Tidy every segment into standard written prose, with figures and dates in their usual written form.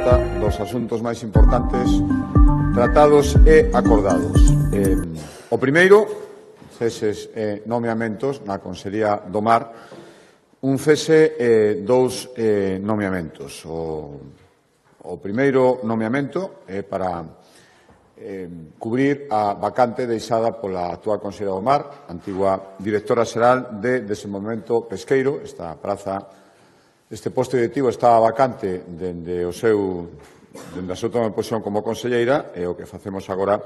conta dos asuntos máis importantes tratados e acordados. O primeiro, ceses e nomeamentos na Consellería do Mar, un cese e dous nomeamentos. O primeiro nomeamento é para cubrir a vacante deixada pola actual Conselleira do Mar, antigua directora xeral de Desenvolvemento Pesqueiro. Este posto directivo estaba vacante dende a súa toma de posición como conselleira, e o que facemos agora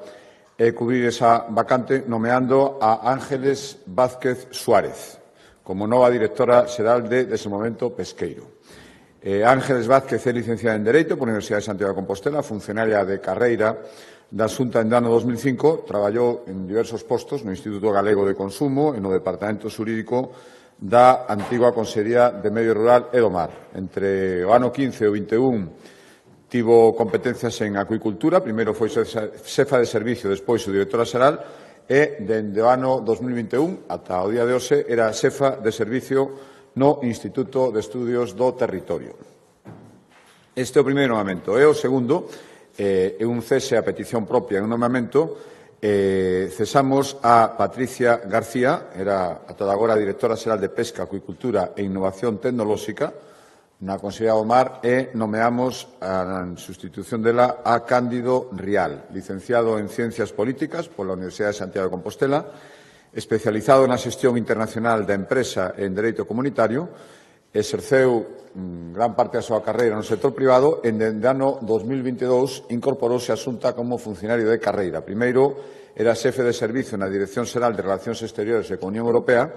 é cubrir esa vacante nomeando a Ángeles Vázquez Suárez como nova directora xeral de Desenvolvemento Pesqueiro. Ángeles Vázquez é licenciada en Dereito pola Universidade de Santiago de Compostela, funcionaria de carreira da Xunta en ano 2005, traballou en diversos postos no Instituto Galego de Consumo e no Departamento Xurídico da antigua Consellería de Medio Rural e do Mar. Entre o ano 15 e o 21 tivo competencias en acuicultura, primeiro foi xefa de servicio, despois o directora xeral, e dende o ano 2021 ata o día de hoxe era xefa de servicio no Instituto de Estudios do Territorio. Este é o primeiro nomeamento. E o segundo é un cese a petición propia en un nomeamento. Cesamos a Patricia García, era ata agora directora xeral de Pesca, Acuicultura e Innovación Tecnolóxica na Consellería do Mar, e nomeamos en sustitución dela a Cándido Rial, licenciado en Ciencias Políticas pola Universidade de Santiago de Compostela, especializado na xestión internacional da empresa e en Dereito Comunitario. Exerceu gran parte da súa carreira no sector privado e dende ano 2022 incorporouse á Xunta como funcionario de carreira. Primeiro era xefe de servicio na Dirección Xeral de Relacións Exteriores e coa Unión Europea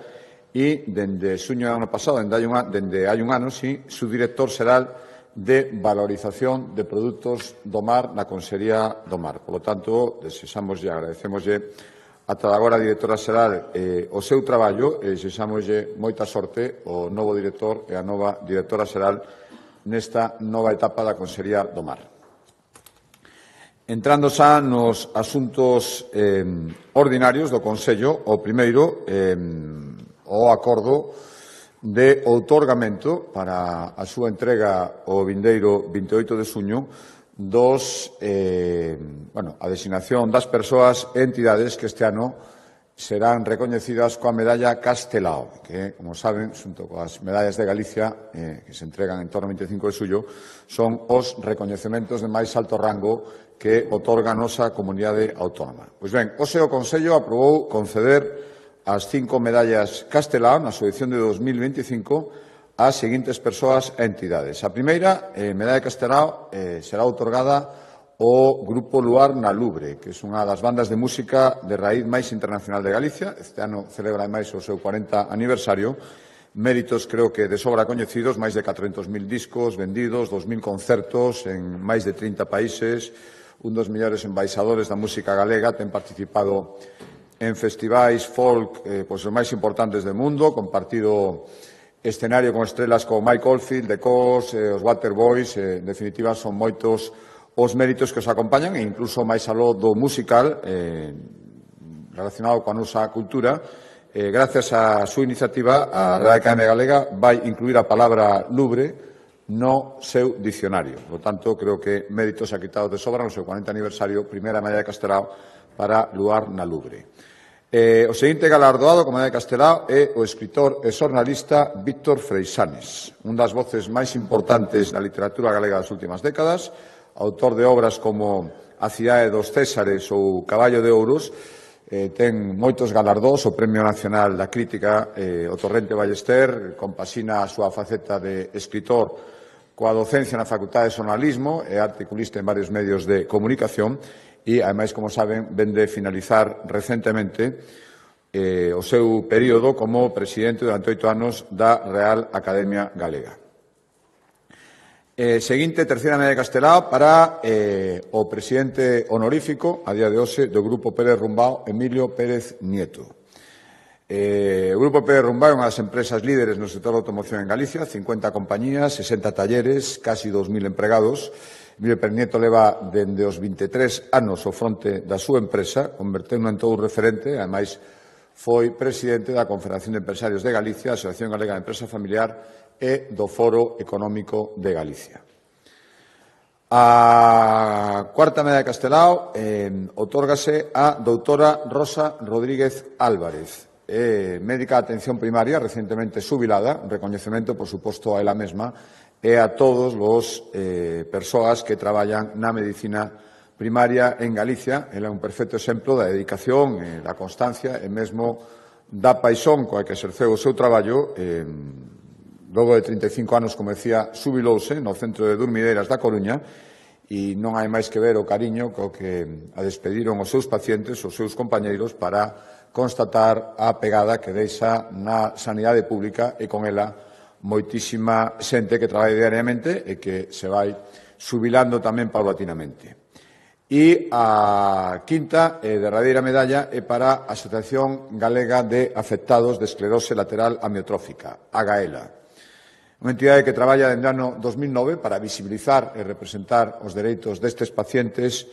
e dende xuño do ano pasado, dende hai un ano, subdirector xeral de valorización de produtos do mar na Consellería do Mar. Por lo tanto, desexamoslle, agradecemoslle ata agora a directora xeral o seu traballo e desexamoslle moita sorte ao novo director e a nova directora xeral nesta nova etapa da Consellería do Mar. Entrando xa nos asuntos ordinarios do Consello, o primeiro, o acordo de outorgamento para a súa entrega o vindeiro 28 de xuño a designación das persoas e entidades que este ano serán recoñecidas coa medalla Castelao, que, como saben, xunto coas medallas de Galicia, que se entregan en torno ao 25 de xullo, son os recoñecementos de máis alto rango que otorga a nosa comunidade autónoma. Pois ben, hoxe o Consello aprobou conceder as 5 medallas Castelao na súa edición de 2025 ás seguintes persoas e entidades. A primeira, medalla Castelao, será outorgada ao Grupo Luar na Lubre, que é unha das bandas de música de raíz máis internacional de Galicia. Este ano celebra máis o seu 40 aniversario. Méritos, creo que de sobra coñecidos, máis de 400.000 discos vendidos, 2.000 concertos en máis de 30 países, un dos mellores embaixadores da música galega, ten participado en festivais folk os máis importantes do mundo, compartido escenario con estrelas como Mike Oldfield, The Course, os Waterboys. En definitiva, son moitos os méritos que os acompañan, e incluso máis aló do musical relacionado coa nosa cultura. Gracias á súa iniciativa, a Real Academia Galega vai incluir a palabra Lubre no seu dicionario. Por tanto, creo que méritos quitados de sobra no seu 40 aniversario, primeira medalla de Castelao para Luar na Lubre. O seguinte galardoado como medalla de Castelao é o escritor e xornalista Víctor Freixanes, un das voces máis importantes da literatura galega das últimas décadas, autor de obras como A cidade dos Césares ou Caballo de Ouros. Ten moitos galardós, o Premio Nacional da Crítica, o Torrente Ballester, compasina a súa faceta de escritor coa docencia na Facultade de Xornalismo e articulista en varios medios de comunicación. E, ademais, como saben, vende finalizar recentemente o seu período como presidente durante 8 anos da Real Academia Galega. Seguinte, terceira medalla de Castelao para o presidente honorífico, a día de hoxe, do Grupo Pérez Rumbao, Emilio Pérez Nieto. O Grupo Pérez Rumbao é unha das empresas líderes no sector da automoción en Galicia, 50 compañías, 60 talleres, casi 2.000 empregados. Emilio Pérez Nieto leva dende os 23 anos ao fronte da súa empresa, convertendo en todo un referente. Ademais, foi presidente da Confederación de Empresarios de Galicia, a Asociación Galega de Empresa Familiar e do Foro Económico de Galicia. A cuarta medalla de Castelao otórgase a doutora Rosa Rodríguez Álvarez, médica de atención primaria, recientemente xubilada, un recoñecemento, por suposto, a ela mesma e a todos os persoas que traballan na medicina primaria en Galicia. Ela é un perfecto exemplo da dedicación, da constancia e mesmo da paixón coa que exerceu o seu traballo. Logo de 35 anos, como decía, xubilouse no Centro de Durmideiras da Coruña e non hai máis que ver o cariño co que a despediron os seus pacientes, os seus compañeiros, para constatar a pegada que deixa na sanidade pública e con ela moitísima xente que traballa diariamente e que se vai xubilando tamén paulatinamente. E a quinta e derradeira medalla é para a Asociación Galega de Afectados de Esclerose Lateral Amiotrófica, AGAELA. Unha entidade que traballa dende o ano 2009 para visibilizar e representar os dereitos destes pacientes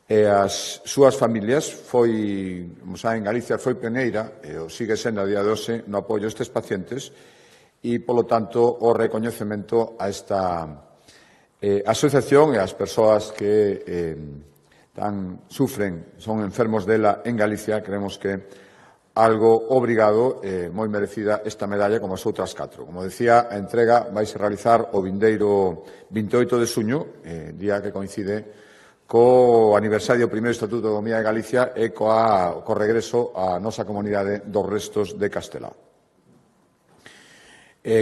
e as súas familias. Foi, como saben, Galicia foi pioneira e o sigue sendo a día de hoxe no apoio a estes pacientes e, polo tanto, o recoñecemento a esta asociación e as persoas que sufren, son enfermos dela en Galicia. Creemos que algo obrigado, moi merecida esta medalla como as outras 4. Como decía, a entrega vai se realizar o vindeiro 28 de xuño, día que coincide co aniversario do primeiro Estatuto de Autonomía de Galicia e co regreso á nosa comunidade dos restos de Castelao.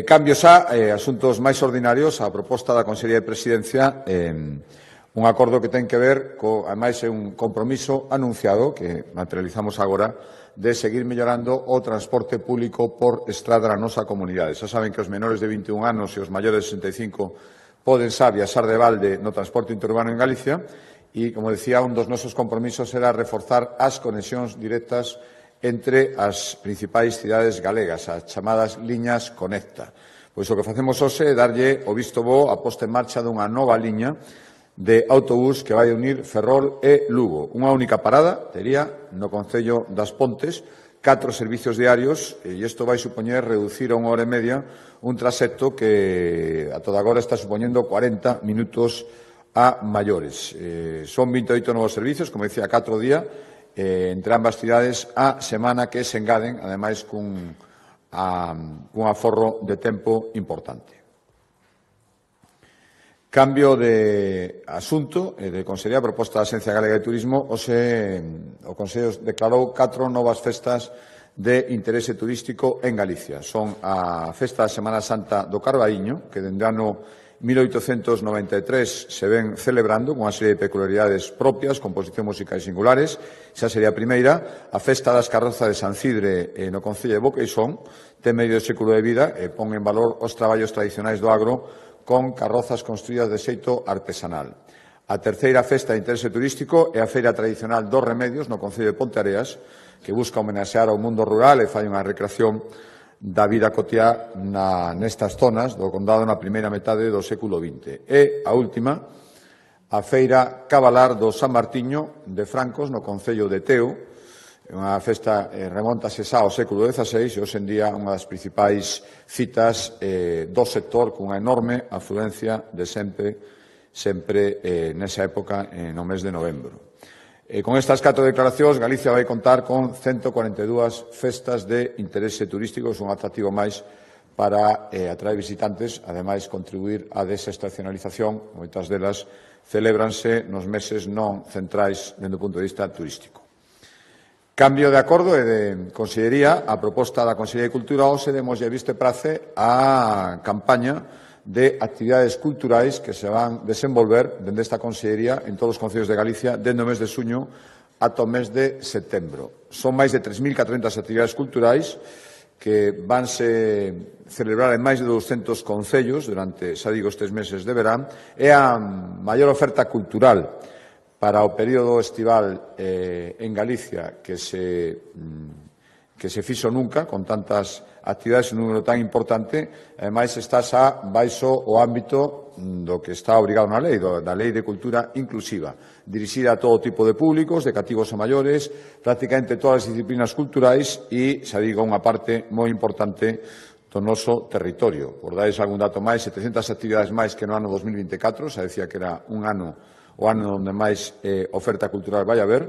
Cambios a asuntos máis ordinarios, a proposta da Consellería de Presidencia, un acordo que ten que ver, ademais é un compromiso anunciado que materializamos agora, de seguir mellorando o transporte público por estrada na nosa comunidade. Xa saben que os menores de 21 anos e os maiores de 65 poden xa viaxar de balde no transporte interurbano en Galicia e, como decía, un dos nosos compromisos era reforzar as conexións directas entre as principais cidades galegas, as chamadas liñas Conecta. Pois o que facemos hoxe é darlle o visto bo a posta en marcha dunha nova liña de autobús que vai unir Ferrol e Lugo. Unha única parada tería no Concello das Pontes, 4 servicios diarios, e isto vai supoñer reducir a 1 hora e media un traxecto que a toda agora está supoñendo 40 minutos a maiores. Son 28 novos servicios, como decía, 4 días, entre ambas cidades a semana que se engaden, ademais cun aforro de tempo importante. Cambio de asunto, de Consellería, proposta da Axencia Galega de Turismo. Hoxe o Consello declarou 4 novas festas de interese turístico en Galicia. Son a Festa da Semana Santa do Carbaíño, que dende o ano 1893 se ven celebrando con unha serie de peculiaridades propias, composición musical e singulares. Xa sería a primeira. A Festa das Carrozas de San Cidre no Concello de Boqueixón ten medio século de vida e pon en valor os traballos tradicionais do agro con carrozas construídas de xeito artesanal. A terceira festa de interese turístico é a Feira Tradicional dos Remedios no Concello de Ponteareas, que busca homenaxear ao mundo rural e fai unha recreación da vida cotiá nestas zonas do condado na primeira metade do século XX. E a última, a Feira Cabalar do San Martiño de Francos no Concello de Teo, unha festa remontase xa ao século XVI e hoxe en día unha das principais citas do sector, cunha enorme afluencia de sempre nesa época no mes de novembro. Con estas 4 declaracións, Galicia vai contar con 142 festas de interese turístico, un atractivo máis para atraer visitantes, ademais contribuir á desestacionalización. Moitas delas celébranse nos meses non centrais dende o punto de vista turístico. Cambio de acordo e de Consellería. A proposta da Consellería de Cultura hoxe demoslle visto e prace a campaña de actividades culturais que se van desenvolver dende esta Consellería en todos os concellos de Galicia dende o mes de xuño ata o mes de setembro. Son máis de 3.400 actividades culturais que vanse celebrar en máis de 200 concellos durante, xa digo, estes meses de verán. É a maior oferta cultural para o período estival en Galicia que se fixo nunca, con tantas actividades e un número tan importante. Ademais, está xa baixo o ámbito do que está obrigado na lei, da Lei de Cultura Inclusiva, dirixida a todo tipo de públicos, de cativos a maiores, prácticamente todas as disciplinas culturais e, xa digo, unha parte moi importante do noso territorio. Por dais algún dato máis, 700 actividades máis que no ano 2024, xa decía que era o ano onde máis oferta cultural vai haber.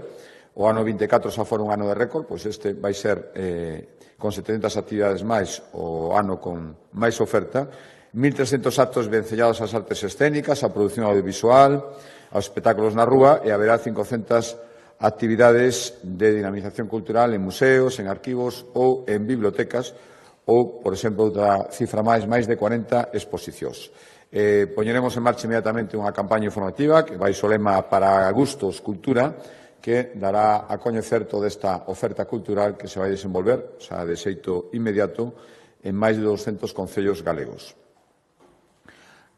O ano 24 xa fora un ano de récord, pois este vai ser con 700 actividades máis o ano con máis oferta. 1.300 actos vencellados ás artes escénicas, á produción audiovisual, aos espectáculos na rúa, e haberá 500 actividades de dinamización cultural en museos, en arquivos ou en bibliotecas, ou, por exemplo, outra cifra máis de 40 exposicións. Poñeremos en marcha inmediatamente unha campaña informativa que vai so lema para gustos cultura, que dará a coñecer toda esta oferta cultural que se vai desenvolver, xa de xeito inmediato, en máis de 200 concellos galegos.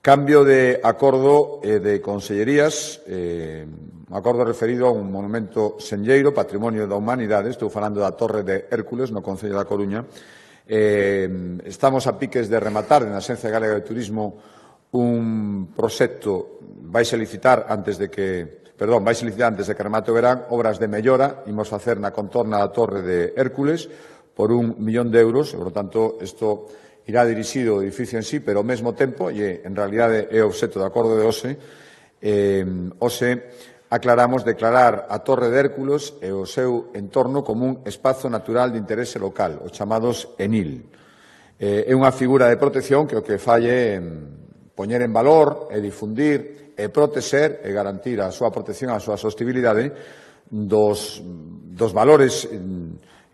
Cambio de acordo de consellerías, acordo referido a un monumento senlleiro, patrimonio da humanidade, estou falando da Torre de Hércules, no Concello da Coruña. Estamos a piques de rematar na Axencia Galega de Turismo un proxecto, vai se licitar antes de que remate o verán, obras de mellora, imos facer na contorna da Torre de Hércules por 1 millón de euros, e, por tanto, isto irá dirixido ao edificio en sí, pero ao mesmo tempo, e en realidade é obxecto do acordo de OSE, aclaramos declarar a Torre de Hércules e o seu entorno como un espazo natural de interese local, os chamados ENIL. É unha figura de protección que o que fai é poñer en valor e difundir e proteger e garantir a súa protección, a súa sostibilidade dos valores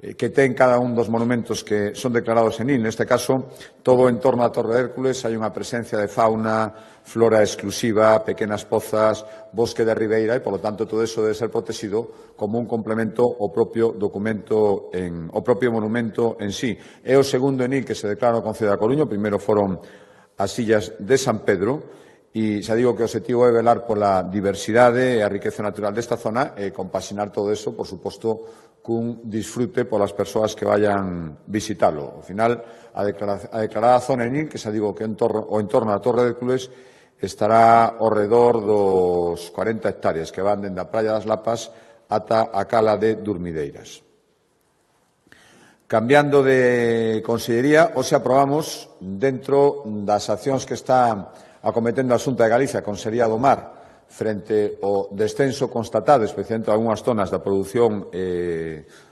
que ten cada un dos monumentos que son declarados ENIL. Neste caso, todo en torno á Torre de Hércules hai unha presencia de fauna, flora exclusiva, pequenas pozas, bosque de ribeira e, polo tanto, todo iso debe ser protegido como un complemento ao propio documento, ao propio monumento en sí. É o segundo ENIL que se declara no Concello da Coruña. O primeiro foron as Illas de San Pedro, e xa digo que o objetivo é velar pola diversidade e a riqueza natural desta zona e compaxinar todo iso, por suposto, cun disfrute polas persoas que vayan visitalo. Ao final, a declarada zona ENIL, que xa digo que o entorno da Torre de Hércules, estará ao redor dos 40 hectáreas que van dende a Praia das Lapas ata a cala de Durmideiras. Cambiando de consellería, hoxe aprobamos, dentro das accións que está acometendo a Xunta de Galicia, a Consellería do Mar, frente ao descenso constatado, especialmente en algunhas zonas da produción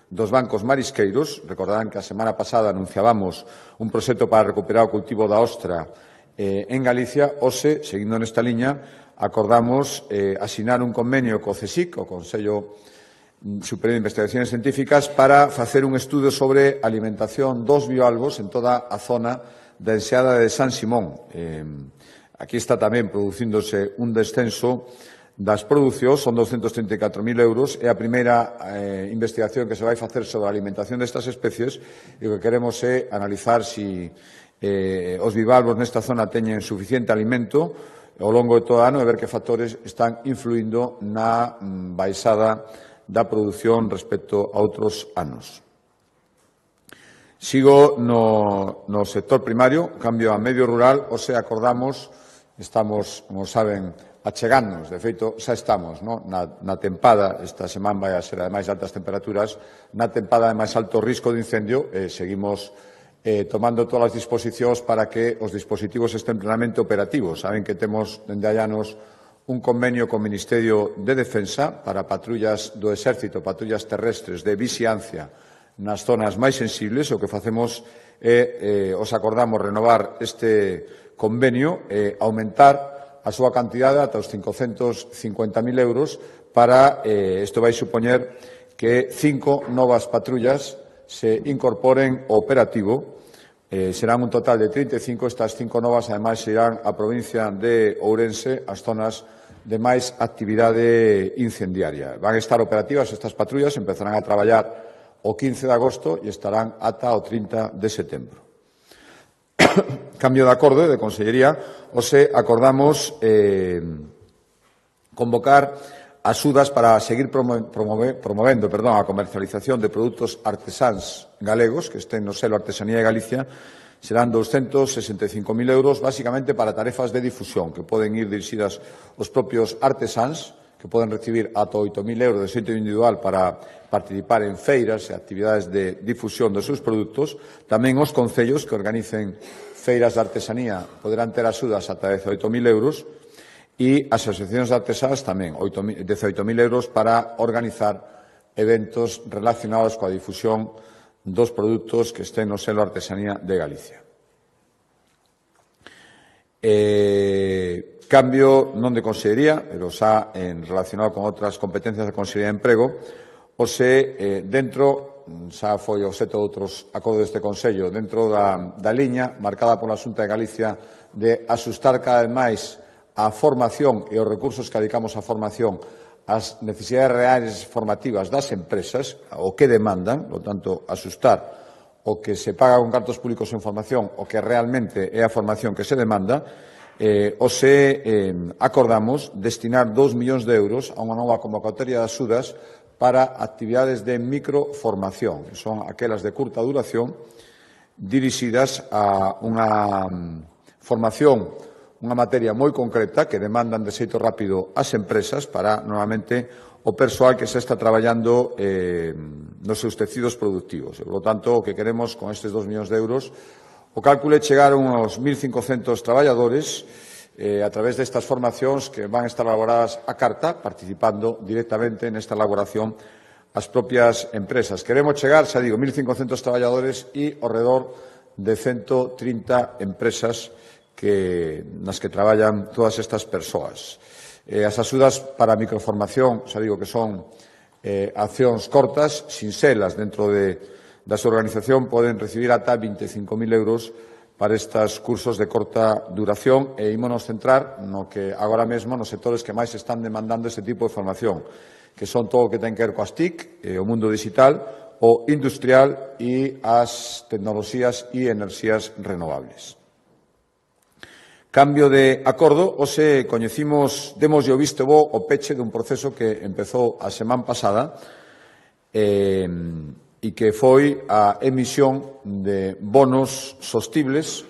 dos bancos marisqueiros. Recordarán que a semana pasada anunciábamos un proxecto para recuperar o cultivo da ostra en Galicia. Hoxe, seguindo nesta liña, acordamos asinar un convenio co CSIC, o Consello Superior de Investigaciones Científicas, para facer un estudo sobre alimentación dos bivalvos en toda a zona da enseada de San Simón. Aquí está tamén producíndose un descenso das producións, son 234.000 euros, é a primeira investigación que se vai facer sobre a alimentación destas especies, e o que queremos é analizar se os bivalvos nesta zona teñen suficiente alimento ao longo de todo o ano e ver que factores están influindo na baixada da produción respecto a outros anos. Sigo no sector primario, cambio a medio rural. Hoxe acordamos, estamos, como saben, achegándonos, de feito, xa estamos na tempada, esta semana vai a ser ademais de altas temperaturas, na tempada de máis alto risco de incendio, seguimos tomando todas as disposicións para que os dispositivos estén plenamente operativos. Saben que temos, dende hai anos, un convenio co Ministerio de Defensa para patrullas do Exército, patrullas terrestres de vixiancia nas zonas máis sensibles. O que facemos é, os acordamos, renovar este convenio e aumentar a súa cantidade ata os 550.000 euros para, isto vai supoñer que 5 novas patrullas se incorporen ao operativo. Serán un total de 35, estas 5 novas ademais irán á provincia de Ourense, as zonas de máis actividade incendiaria. Van a estar operativas estas patrullas, empezarán a traballar o 15 de agosto e estarán ata o 30 de setembro. Cambio de acordo de consellería, hoxe acordamos convocar axudas para seguir promovendo a comercialización de produtos artesáns galegos que estén no selo Artesanía de Galicia. Serán 265.000 euros, basicamente para tarefas de difusión, que poden ir dirixidas aos propios artesáns, que poden recibir ata 8.000 euros de xeito individual para participar en feiras e actividades de difusión dos seus produtos. Tamén os concellos que organicen feiras de artesanía poderán ter axudas ata 18.000 euros e as asociacións de artesanos tamén 18.000 euros para organizar eventos relacionados coa difusión dos produtos que estén no selo Artesanía de Galicia. Cambio non de consellería, pero xa relacionado con outras competencias da Consellería de Emprego, dentro, xa foi obxecto de outros acordos deste Consello, dentro da liña marcada pola Xunta de Galicia de asustar cada vez máis a formación e os recursos que dedicamos á formación ás necesidades reais formativas das empresas, o que demandan, por tanto, asustar o que se paga con cartos públicos en formación, o que realmente é a formación que se demanda, acordamos destinar 2 millóns de euros a unha nova convocatoria de axudas para actividades de microformación, que son aquelas de curta duración, dirixidas a unha formación, unha materia moi concreta que demandan de xeito rápido as empresas para, normalmente, o persoal que se está traballando nos seus tecidos productivos. E, por lo tanto, o que queremos con estes 2 millóns de euros, o cálculo é chegar a uns 1.500 traballadores a través destas formacións que van a estar elaboradas a carta, participando directamente nesta elaboración as propias empresas. Queremos chegar, xa digo, 1.500 traballadores e ao redor de 130 empresas nas que traballan todas estas persoas. As axudas para a microformación, xa digo que son accións cortas, sinxelas dentro da súa organización, poden recibir ata 25.000 euros para estes cursos de corta duración e ímonos centrar no que agora mesmo nos sectores que máis están demandando este tipo de formación, que son todo o que ten que ver coas TIC, o mundo digital, o industrial e as tecnoloxías e enerxías renovables. Cambio de acordo, hoxe coñecimos, demoslle o visto bo o peche dun proceso que empezou a semana pasada e que foi a emisión de bonos sostibles,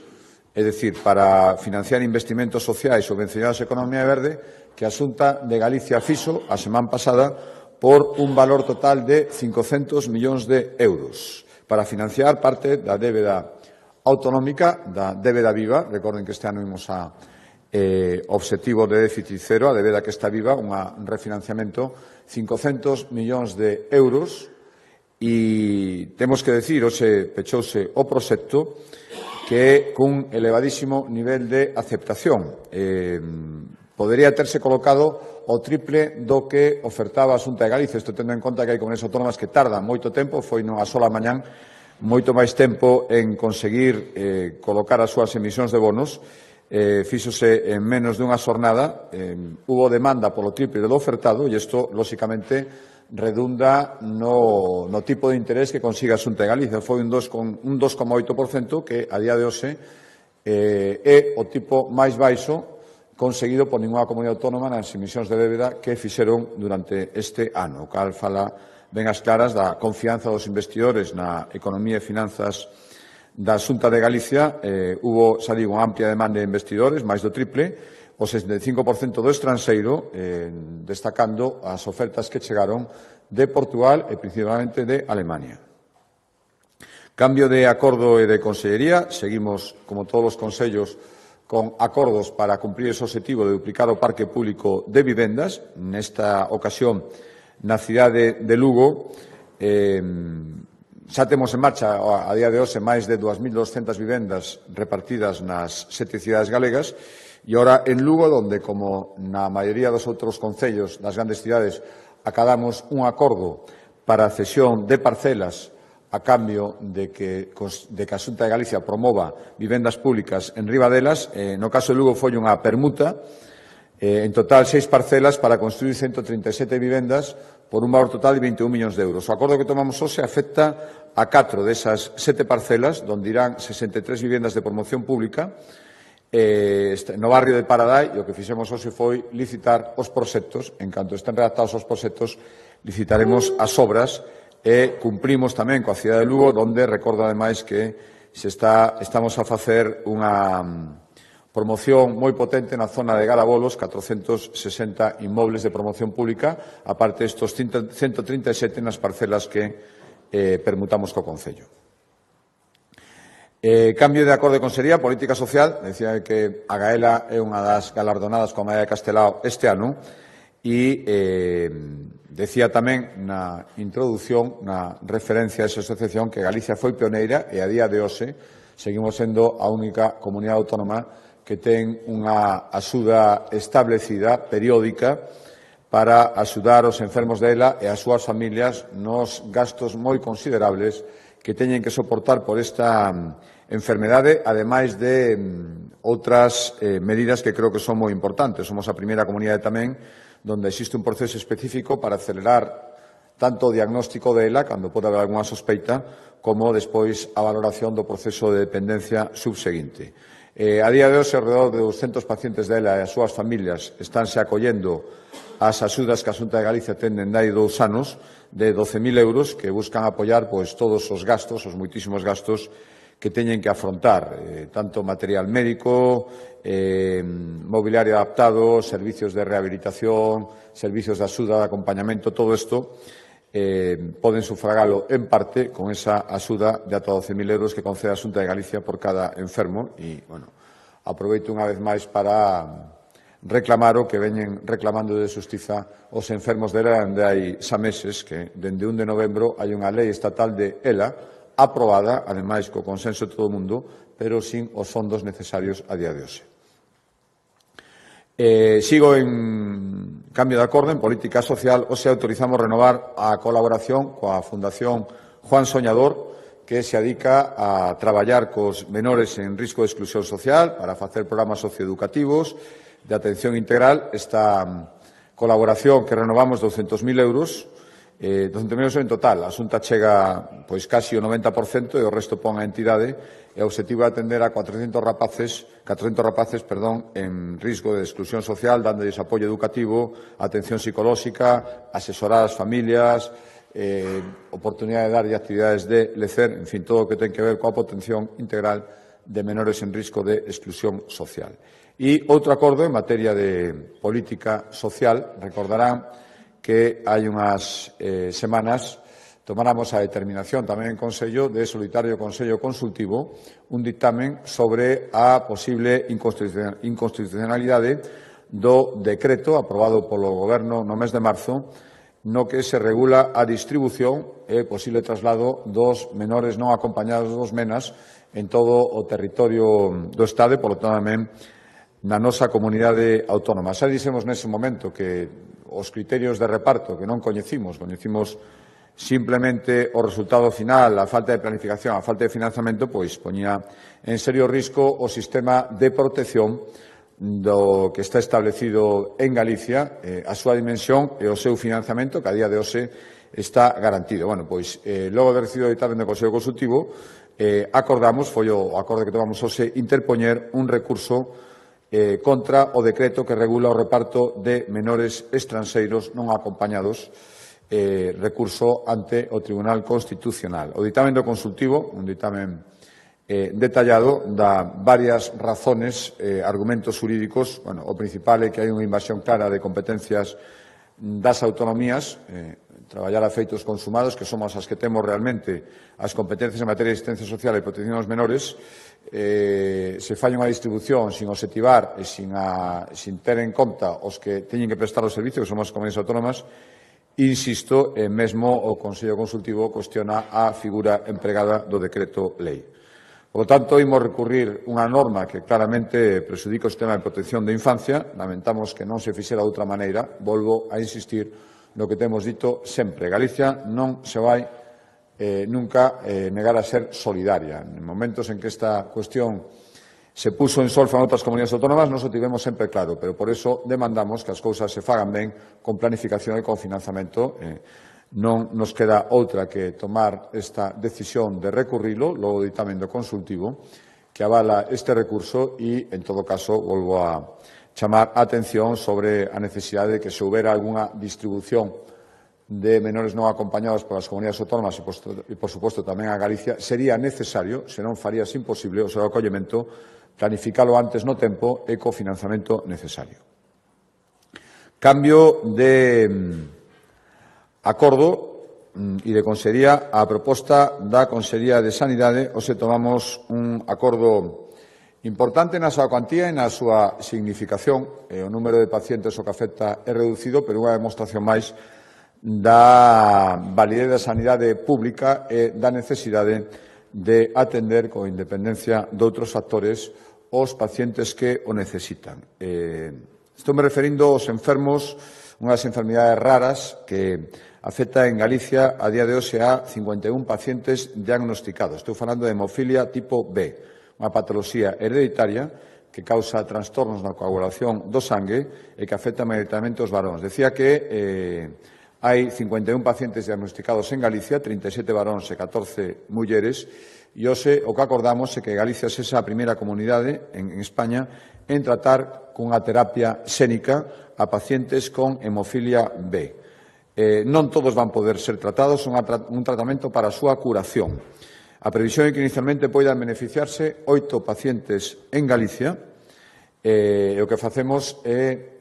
é dicir, para financiar investimentos sociais subvencionados a economía verde, que a Xunta de Galicia fixo a semana pasada por un valor total de 500 millóns de euros para financiar parte da débeda autonómica, da débeda viva. Recorden que este ano imos a obxectivo de déficit cero, a débeda que está viva, un refinanciamento, 500 millóns de euros. E temos que decir, hoxe pechouse o proxecto, que é cun elevadísimo nivel de aceptación. Podería terse colocado o triple do que ofertaba a Xunta de Galicia. Isto tendo en conta que hai comunidades autónomas que tardan moito tempo, foi nunha sola mañán, moito máis tempo en conseguir colocar as súas emisións de bonos. Fíxose en menos dunha xornada, hubo demanda polo triple do ofertado e isto, lóxicamente, redunda no tipo de interés que consiga a Xunta de Galicia. Foi un 2,8%, que a día de hoxe é o tipo máis baixo conseguido por ninguna comunidade autónoma nas emisións de débeda que fixeron durante este ano, o cal fala ben as claras da confianza dos investidores na economía e finanzas da Xunta de Galicia. Hubo, xa digo, unha amplia demanda de investidores, máis do triple, o 65% do estranxeiro, destacando as ofertas que chegaron de Portugal e principalmente de Alemania. Cambio de acordo e de consellería. Seguimos, como todos os consellos, con acordos para cumprir ese objetivo de duplicar o parque público de vivendas. Nesta ocasión, na cidade de Lugo, xa temos en marcha, a día de hoxe, máis de 2.200 vivendas repartidas nas 7 cidades galegas. E ora en Lugo, onde, como na maioría dos outros concellos das grandes cidades, acadamos un acordo para a cesión de parcelas a cambio de que a Xunta de Galicia promova vivendas públicas en riba delas. No caso de Lugo foi unha permuta, en total 6 parcelas para construir 137 vivendas por un valor total de 21 millóns de euros. O acordo que tomamos hoxe afecta a 4 desas 7 parcelas, onde irán 63 vivendas de promoción pública, no barrio de Paradai, e o que fixemos hoxe foi licitar os proxectos. En canto estén redactados os proxectos, licitaremos as obras e cumprimos tamén coa cidade de Lugo, onde recordo ademais que estamos a facer unha Promoción moi potente na zona de Galabolos, 460 inmobles de promoción pública, aparte estos 137 nas parcelas que permutamos co Concello. Cambio de acorde de Consellería, Política Social, decía que a Gaela é unha das galardonadas coa Medalla de Castelao este ano e decía tamén na introdución, na referencia a esa asociación, que Galicia foi pioneira e a día de hoxe seguimos sendo a única comunidade autónoma que ten unha axuda establecida, periódica, para axudar os enfermos dela e as súas familias nos gastos moi considerables que teñen que soportar por esta enfermedade, ademais de outras medidas que creo que son moi importantes. Somos a primeira comunidade tamén donde existe un proceso específico para acelerar tanto o diagnóstico dela, cando pode haber algunha sospeita, como despois a valoración do proceso de dependencia subseguinte. A día de hoxe, alrededor de 200 pacientes dela e as súas familias estánse acollendo ás axudas que a Xunta de Galicia ten dende hai 2 anos de 12.000 euros que buscan apoiar todos os gastos, os moitísimos gastos que teñen que afrontar, tanto material médico, mobiliario adaptado, servicios de rehabilitación, servicios de axuda, de acompañamento, todo isto poden sufragalo en parte con esa axuda de ata 12.000 euros que concede a Xunta de Galicia por cada enfermo e, aproveito unha vez máis para reclamar o que veñen reclamando de xustiza os enfermos dela dende hai xa meses, que dende 1 de novembro hai unha lei estatal de ELA aprobada, ademais co consenso de todo o mundo, pero sin os fondos necesarios a día de hoxe. Sigo en cambio de acorde, en política social, hoxe autorizamos renovar a colaboración coa Fundación Juan Soñador, que se adica a traballar cos menores en risco de exclusión social para facer programas socioeducativos de atención integral. Esta colaboración que renovamos 200.000 euros, 200.000 euros en total. A Xunta chega casi o 90% e o resto pon a entidade. E o objetivo é atender a 400 rapaces en risco de exclusión social, dándolles apoio educativo, atención psicolóxica, asesorar as familias, oportunidade de dar actividades de lecer, en fin, todo o que ten que ver coa potenciación integral de menores en risco de exclusión social. E outro acordo en materia de política social, recordarán que hai unhas semanas tomáramos a determinación tamén en Consello de solicitar ao Consello Consultivo un dictamen sobre a posible inconstitucionalidade do decreto aprobado polo Goberno no mes de marzo no que se regula a distribución e posible traslado dos menores non acompañados dos MENAS en todo o territorio do Estado e, polo tanto, tamén na nosa comunidade autónoma. Xa dixemos nese momento que os criterios de reparto que non coñecimos simplemente o resultado final, a falta de planificación, a falta de financiamento, poñía en serio risco o sistema de protección do que está establecido en Galicia, a súa dimensión e o seu financiamento, que a día de hoxe está garantido. Logo de recibido o dictamen do Consello Consultivo, acordamos, foi o acorde que tomamos hoxe, interpoñer un recurso contra o decreto que regula o reparto de menores estranxeiros non acompañados, recurso ante o Tribunal Constitucional. O dictamen do consultivo, un dictamen detallado, dá varias razones, argumentos xurídicos. O principal é que hai unha invasión clara de competencias das autonomías, traballar a feitos consumados, que somos as que temos realmente as competencias en materia de asistencia social e protección aos menores, se fai unha distribución sin obxectivar e sin ter en conta os que teñen que prestar o servicio, que somos as comunidades autónomas. Insisto, mesmo o Consello Consultivo cuestiona a figura empregada do decreto lei. Por lo tanto, imos recurrir unha norma que claramente presudica o sistema de protección da infancia. Lamentamos que non se fixera de outra maneira. Volvo a insistir no que temos dito sempre. Galicia non se vai nunca negar a ser solidaria. En momentos en que esta cuestión se puso en solfa en outras comunidades autónomas, nos o tivemos sempre claro, pero por eso demandamos que as cousas se fagan ben con planificación e con financiamento. Non nos queda outra que tomar esta decisión de recurrilo, logo do dictamen do consultivo, que avala este recurso e, en todo caso, volvo a chamar a atención sobre a necesidade de que se houbera algunha distribución de menores non acompañados polas comunidades autónomas e, por suposto, tamén a Galicia, sería necesario, se non faríase imposible, o seu acollemento planificalo antes no tempo e co financiamento necesario. Cambio de acordo e de Consellería a proposta da Consellería de Sanidade. Hoxe tomamos un acordo importante na súa cuantía e na súa significación. O número de pacientes o que afecta é reducido, pero unha demostración máis da validez da sanidade pública e da necesidade de atender con independencia de outros factores os pacientes que o necesitan. Estou me referindo aos enfermos, unhas enfermidades raras que afecta en Galicia a día de hoxe a 51 pacientes diagnosticados. Estou falando de hemofilia tipo B, unha patoloxía hereditaria que causa trastornos na coagulación do sangue e que afecta maioritariamente os varóns. Decía que hai 51 pacientes diagnosticados en Galicia, 37 varóns e 14 mulleres, e hoxe o que acordamos é que Galicia sexa a primeira comunidade en España en tratar cunha terapia xénica a pacientes con hemofilia B. Non todos van poder ser tratados, son un tratamento para a súa curación. A previsión é que inicialmente poidan beneficiarse 8 pacientes en Galicia e o que facemos é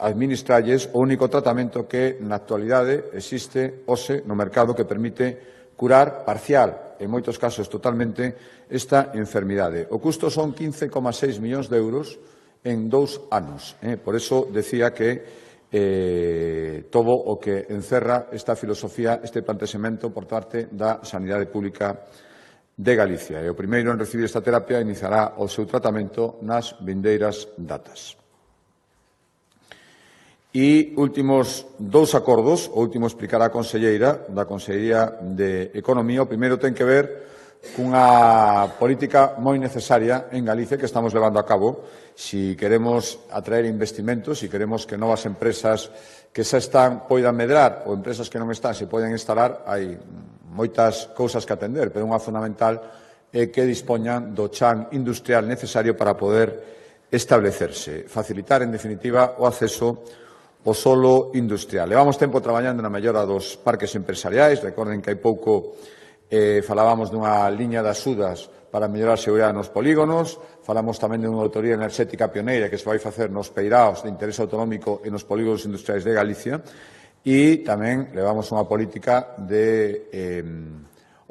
administralles o único tratamento que na actualidade existe hoxe no mercado que permite curar parcial, en moitos casos totalmente, esta enfermidade. O custo son 15,6 millóns de euros en 2 anos. Por eso decía que todo o que encerra esta filosofía, este plantexamento por parte da Sanidade Pública de Galicia. E o primeiro en recibir esta terapia iniciará o seu tratamento nas vindeiras datas. E últimos 2 acordos, o último explicará a conselleira da Consellería de Economía. O primeiro ten que ver cunha política moi necesaria en Galicia que estamos levando a cabo. Si queremos atraer investimentos, si queremos que novas empresas que xa están poidan medrar ou empresas que non están se poden instalar, hai moitas cousas que atender, pero unha fundamental é que dispoñan do chan industrial necesario para poder establecerse, facilitar, en definitiva, o acceso ao solo industrial. Levamos tempo traballando na mellora dos parques empresariais. Recorden que hai pouco falábamos dunha liña de axudas para mellorar a seguridade nos polígonos. Falamos tamén dunha autoría enerxética pioneira que se vai facer nos peiraos de interés autonómico e nos polígonos industriais de Galicia. E tamén levamos unha política de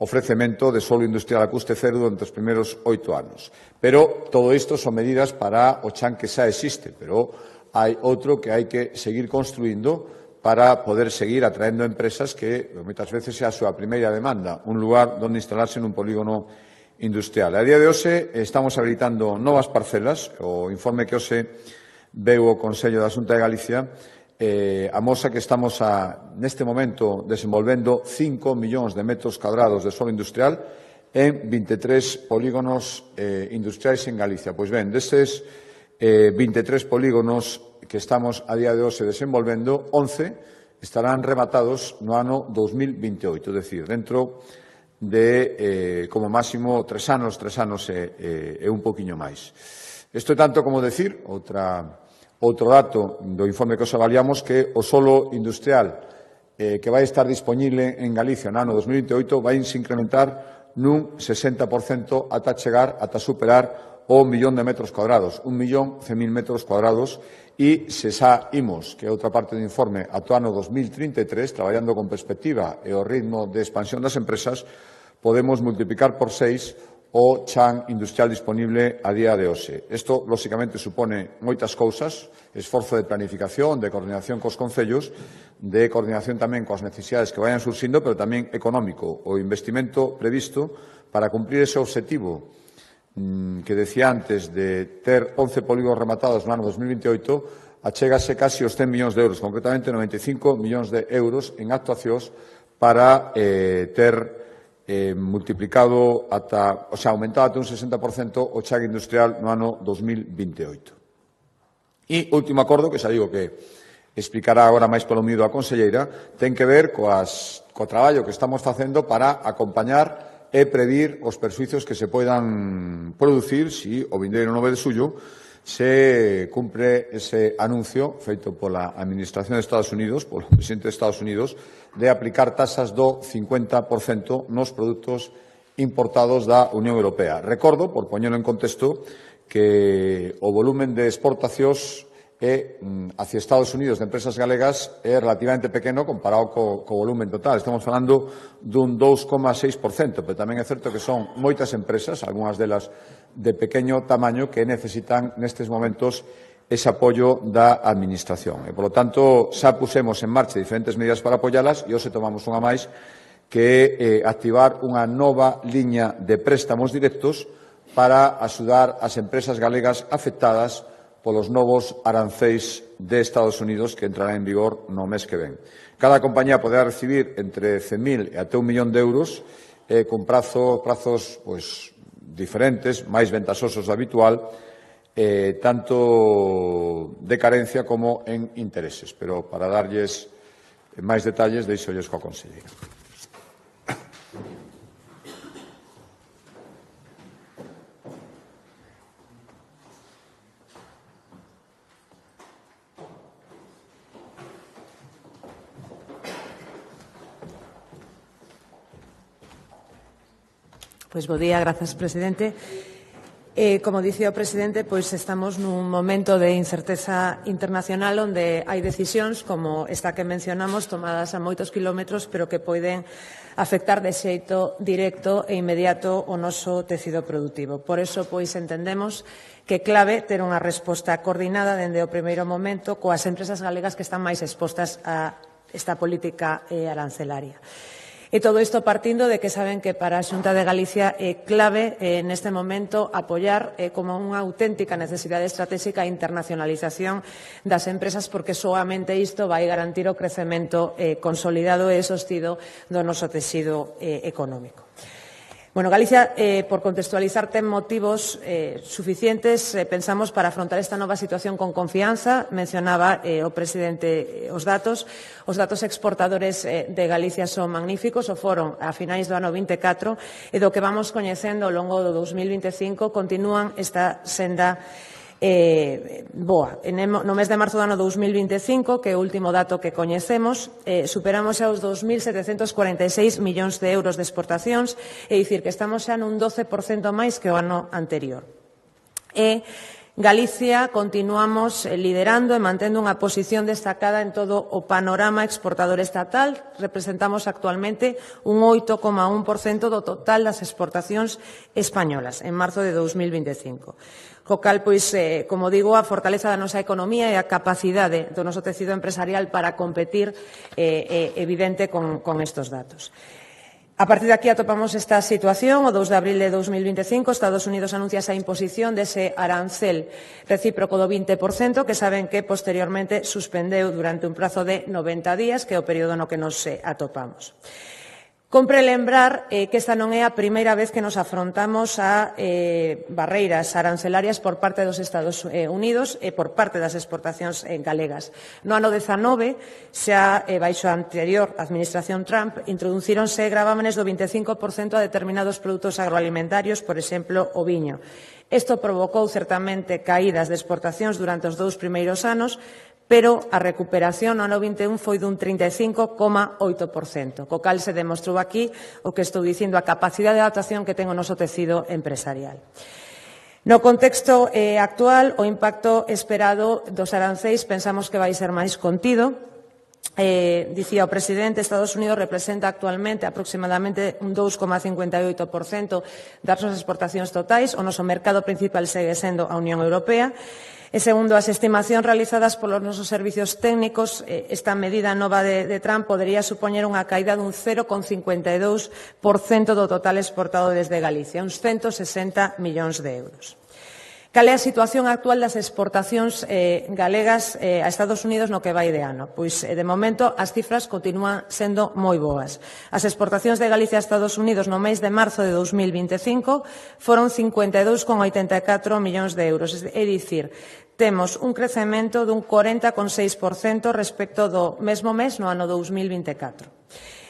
ofrecemento de solo industrial a custe cero durante os primeiros 8 anos. Pero todo isto son medidas para o chan que xa existe, pero hai outro que hai que seguir construindo para poder seguir atraendo empresas que moitas veces é a súa primeira demanda, un lugar onde instalarse nun polígono industrial. A día de hoxe estamos habilitando novas parcelas. O informe que hoxe veu o Consello da Xunta de Galicia amosa que estamos neste momento desenvolvendo 5 millóns de metros cuadrados de solo industrial en 23 polígonos industriais en Galicia. Pois ben, destes 23 polígonos que estamos a día de hoxe desenvolvendo, 11 estarán rematados no ano 2028, é dicir, dentro de, como máximo, 3 anos e un poquinho máis. Isto é tanto como decir, outro dato do informe que os avaliamos, que o solo industrial que vai estar disponible en Galicia no ano 2028 vai se incrementar nun 60% ata chegar, ata superar o 1 millón de metros cuadrados, 1.100.000 metros cuadrados, e se xa imos, que é outra parte do informe, ata o ano 2033, traballando con perspectiva e o ritmo de expansión das empresas, podemos multiplicar por 6 o chan industrial disponible a día de hoxe. Isto, lóxicamente, supone moitas cousas, esforzo de planificación, de coordinación cos concellos, de coordinación tamén coas necesidades que vayan surxindo, pero tamén económico. O investimento previsto para cumprir ese obxectivo que decía antes de ter 11 polígonos rematados no ano 2028, achégase casi os 100 millóns de euros, concretamente 95 millóns de euros en actuacións para ter multiplicado aumentado ata un 60% o chan industrial no ano 2028. E último acordo, que xa digo que explicará agora máis polo miúdo a conselleira, ten que ver co traballo que estamos facendo para acompañar e predir os perxuizos que se poidan producir se o vindeiro 9 de xullo se cumpre ese anuncio feito pola Administración de Estados Unidos, polo presidente de Estados Unidos, de aplicar tasas do 50% nos produtos importados da Unión Europea. Recordo, por poñelo en contexto, que o volumen de exportacións hacia Estados Unidos de empresas galegas é relativamente pequeno comparado co volumen total. Estamos falando dun 2,6%, pero tamén é certo que son moitas empresas, algunhas delas de pequeño tamaño, que necesitan nestes momentos ese apoio da Administración. E, polo tanto, xa pusemos en marcha diferentes medidas para apoialas e hoxe tomamos unha máis, que é activar unha nova liña de préstamos directos para axudar as empresas galegas afectadas polos novos aranceis de Estados Unidos que entrarán en vigor no mes que ven. Cada compañía poderá recibir entre 100.000 e até 1 millón de euros con prazos diferentes, máis ventaxosos do habitual, tanto de carencia como en intereses. Pero para darlles máis detalles, deixolles coa conselleira. Pois bo día, grazas, presidente. Como dicía o presidente, pois estamos nun momento de incerteza internacional onde hai decisións como esta que mencionamos tomadas a moitos kilómetros pero que poden afectar de xeito directo e inmediato o noso tecido productivo. Por iso, pois, entendemos que é clave ter unha resposta coordinada dende o primeiro momento coas empresas galegas que están máis expostas a esta política arancelaria. E todo isto partindo de que saben que para a Xunta de Galicia é clave neste momento apoiar como unha auténtica necesidade estratégica a internacionalización das empresas porque soamente isto vai garantir o crecemento consolidado e sostido do noso tecido económico. Bueno, Galicia, por contextualizar, ten motivos suficientes, pensamos, para afrontar esta nova situación con confianza. Mencionaba o presidente os datos. Os datos exportadores de Galicia son magníficos, o foron a finais do ano 24, e do que vamos coñecendo ao longo do 2025 continúan esta senda boa. No mes de marzo do ano 2025, que é o último dato que coñecemos, superamos xa os 2.746 millóns de euros de exportacións, é dicir, que estamos xa nun 12% máis que o ano anterior. E Galicia continuamos liderando e mantendo unha posición destacada en todo o panorama exportador estatal. Representamos actualmente un 8,1% do total das exportacións españolas en marzo de 2025. Co cal, pois, como digo, a fortaleza da nosa economía e a capacidade do noso tecido empresarial para competir é evidente con estes datos. A partir de aquí atopamos esta situación. O 2 de abril de 2025, Estados Unidos anuncia esa imposición dese arancel recíproco do 20%, que saben que posteriormente suspendeu durante un prazo de 90 días, que é o período no que nos atopamos. Compre lembrar que esta non é a primeira vez que nos afrontamos a barreiras arancelarias por parte dos Estados Unidos e por parte das exportacións galegas. No ano 19, xa baixo a anterior administración Trump, introducíronse gravámenes do 25% a determinados produtos agroalimentarios, por exemplo, o viño. Isto provocou certamente caídas de exportacións durante os 2 primeiros anos, pero a recuperación no ano 21 foi dun 35,8%, co cal se demostrou aquí o que estou dicindo, a capacidade de adaptación que ten o noso tecido empresarial. No contexto actual, o impacto esperado dos aranceis pensamos que vai ser máis contido. Dicía o presidente, Estados Unidos representa actualmente aproximadamente un 2,58% das nosas exportacións totais. O noso mercado principal segue sendo a Unión Europea. E segundo as estimacións realizadas polos nosos servicios técnicos, esta medida nova de Trump podería supoñer unha caída dun 0,52% do total exportado desde Galicia, uns 160 millóns de euros. Cal é a situación actual das exportacións galegas a Estados Unidos no que vai de ano? Pois, de momento, as cifras continúan sendo moi boas. As exportacións de Galicia a Estados Unidos no mes de marzo de 2025 foron 52,84 millóns de euros. É dicir, temos un crecemento dun 40,6% respecto do mesmo mes no ano 2024.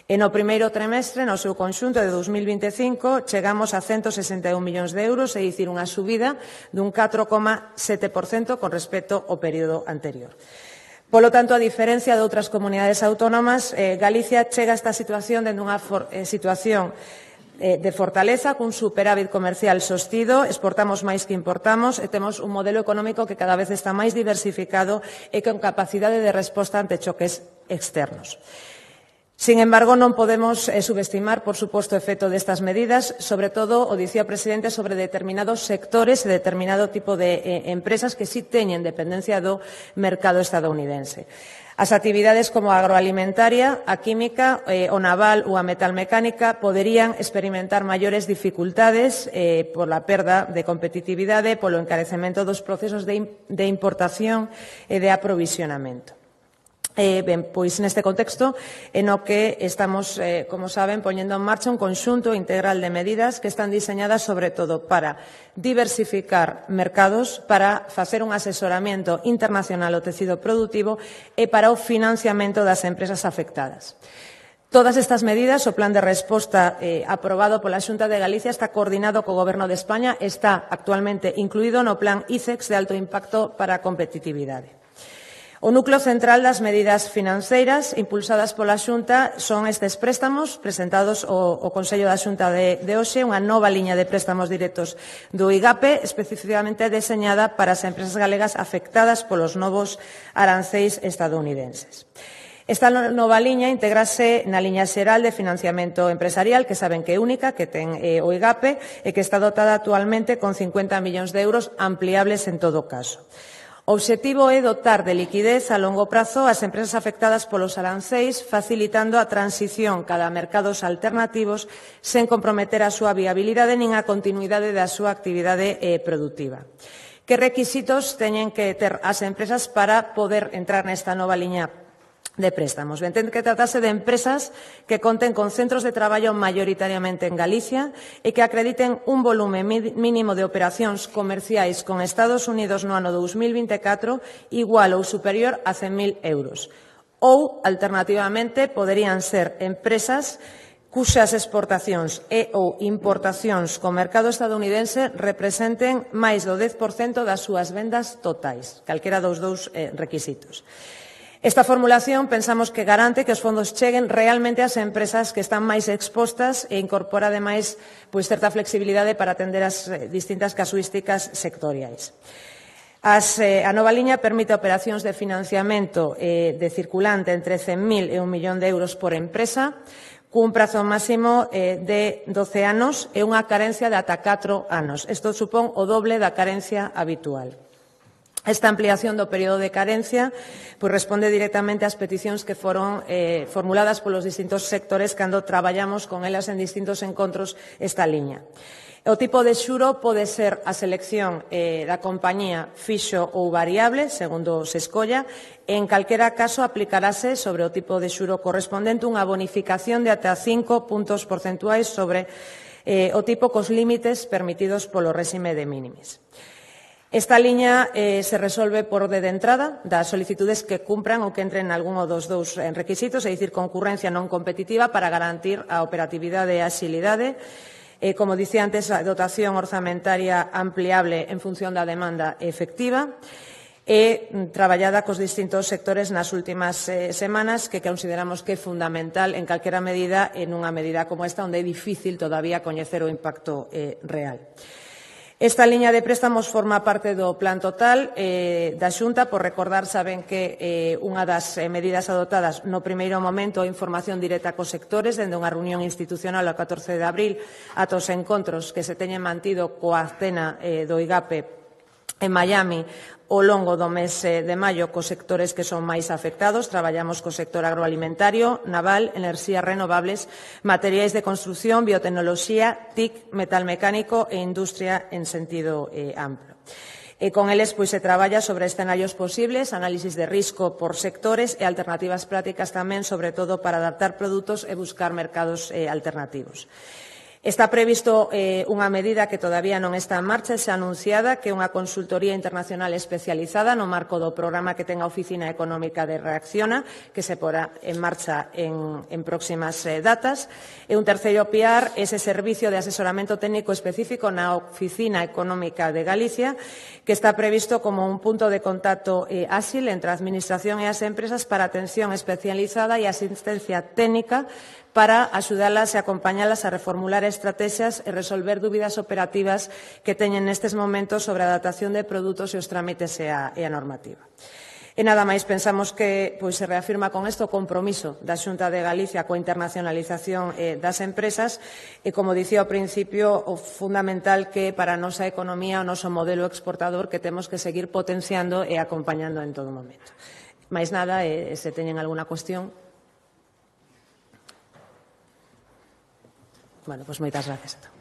E no primeiro trimestre, no seu conxunto de 2025, chegamos a 161 millóns de euros, é dicir, unha subida dun 4,7% con respecto ao período anterior. Polo tanto, a diferencia de outras comunidades autónomas, Galicia chega a esta situación dende unha situación de fortaleza, cun superávit comercial sostido, exportamos máis que importamos e temos un modelo económico que cada vez está máis diversificado e con capacidade de resposta ante choques externos. Sin embargo, non podemos subestimar, por suposto, o efecto destas medidas, sobre todo, o dicía o presidente, sobre determinados sectores e determinado tipo de empresas que sí teñen dependencia do mercado estadounidense. As actividades como a agroalimentaria, a química, o naval ou a metalmecánica poderían experimentar maiores dificultades pola perda de competitividade, polo encarecemento dos procesos de importación e de aprovisionamento. Ben, pois neste contexto no que estamos, como saben, poñendo en marcha un conxunto integral de medidas que están diseñadas sobre todo para diversificar mercados, para facer un asesoramento internacional ao tecido productivo e para o financiamento das empresas afectadas. Todas estas medidas, o plan de resposta aprobado pola Xunta de Galicia está coordinado co Goberno de España, está actualmente incluído no plan ICEX de alto impacto para a competitividade. O núcleo central das medidas financeiras impulsadas pola Xunta son estes préstamos presentados ao Consello da Xunta de hoxe, unha nova liña de préstamos directos do IGAPE, especificamente deseñada para as empresas galegas afectadas polos novos aranceis estadounidenses. Esta nova liña integrase na liña xeral de financiamento empresarial, que saben que é única, que ten o IGAPE e que está dotada actualmente con 50 millóns de euros ampliables en todo caso. O obxectivo é dotar de liquidez a longo prazo as empresas afectadas polos aranceis, facilitando a transición cara a mercados alternativos sen comprometer a súa viabilidade nin a continuidade da súa actividade productiva. Que requisitos teñen que ter as empresas para poder entrar nesta nova liña de préstamos? Ben, ten que tratarse de empresas que conten con centros de traballo maioritariamente en Galicia e que acrediten un volume mínimo de operacións comerciais con Estados Unidos no ano 2024 igual ou superior a 100.000 euros. Ou, alternativamente, poderían ser empresas cuxas exportacións e ou importacións co mercado estadounidense representen máis do 10% das súas vendas totais, calquera dos dous requisitos. Esta formulación pensamos que garante que os fondos cheguen realmente ás empresas que están máis expostas e incorpora, ademais, certa flexibilidade para atender as distintas casuísticas sectoriais. A nova liña permite operacións de financiamento de circulante entre 100.000 e 1 millón de euros por empresa, cun prazo máximo de 12 anos e unha carencia de ata 4 anos. Isto supón o doble da carencia habitual. Esta ampliación do período de carencia responde directamente ás peticións que foron formuladas polos distintos sectores cando traballamos con elas en distintos encontros esta liña. O tipo de xuro pode ser a selección da compañía fixo ou variable, segundo se escolla, e en calquera caso aplicarase sobre o tipo de xuro correspondente unha bonificación de ata 5 puntos porcentuais sobre o tipo cos límites permitidos polo réxime de minimis. Esta liña se resolve por de entrada das solicitudes que cumpran ou que entren nalgúno dos dous requisitos, é dicir, concurrencia non competitiva para garantir a operatividade e a axilidade. Como dicía antes, a dotación orzamentaria ampliable en función da demanda efectiva e traballada cos distintos sectores nas últimas semanas, que consideramos que é fundamental en calquera medida, en unha medida como esta, onde é difícil todavía coñecer o impacto real. Esta liña de préstamos forma parte do plan total da Xunta. Por recordar, saben que unha das medidas adoptadas no primeiro momento é información directa cos sectores, dende unha reunión institucional ao 14 de abril ata os encontros que se teñen mantido coa cena do IGAPE en Miami ao longo do mes de maio cos sectores que son máis afectados. Traballamos co sector agroalimentario, naval, enerxías renovables, materiais de construción, biotecnoloxía, TIC, metalmecánico e industria en sentido amplo. E con eles se traballa sobre escenarios posibles, análisis de risco por sectores e alternativas prácticas tamén, sobre todo para adaptar produtos e buscar mercados alternativos. Está previsto unha medida que todavía non está en marcha, xa anunciada, que é unha consultoría internacional especializada no marco do programa que ten a Oficina Económica de Reacciona, que se porá en marcha en próximas datas. E un terceiro piar, ese servicio de asesoramento técnico específico na Oficina Económica de Galicia, que está previsto como un punto de contacto áxil entre a Administración e as empresas para atención especializada e asistencia técnica para axudalas e acompañalas a reformular estrategias e resolver dúbidas operativas que teñen nestes momentos sobre a adaptación de produtos e os trámites e a normativa. E nada máis, pensamos que se reafirma con isto o compromiso da Xunta de Galicia coa internacionalización das empresas e, como dicía ao principio, o fundamental que para a nosa economía, o noso modelo exportador, que temos que seguir potenciando e acompañando en todo momento. Mais nada, se teñen algunha cuestión. Bueno, pois moitas gracias a todos.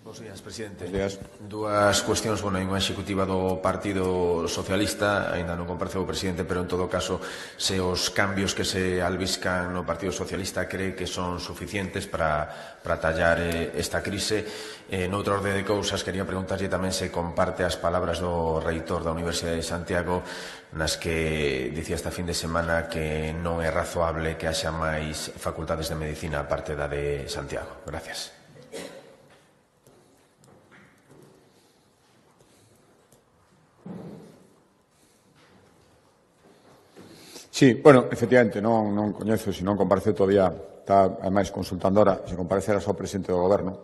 Bos días, presidente. Bos días. Dúas cuestións, hai unha executiva do Partido Socialista, aínda non compareceu o presidente, pero en todo caso, se os cambios que se albiscan no Partido Socialista cree que son suficientes para tallar esta crise. Noutra orde de cousas, quería preguntarlle tamén se comparte as palabras do reitor da Universidade de Santiago, nas que dicía esta fin de semana que non é razoable que haxa máis facultades de medicina aparte da de Santiago. Gracias. Sí, bueno, efectivamente, non coñezo, se non comparece todavía, está ademais consultando ahora, se comparecerá ao presidente do Goberno.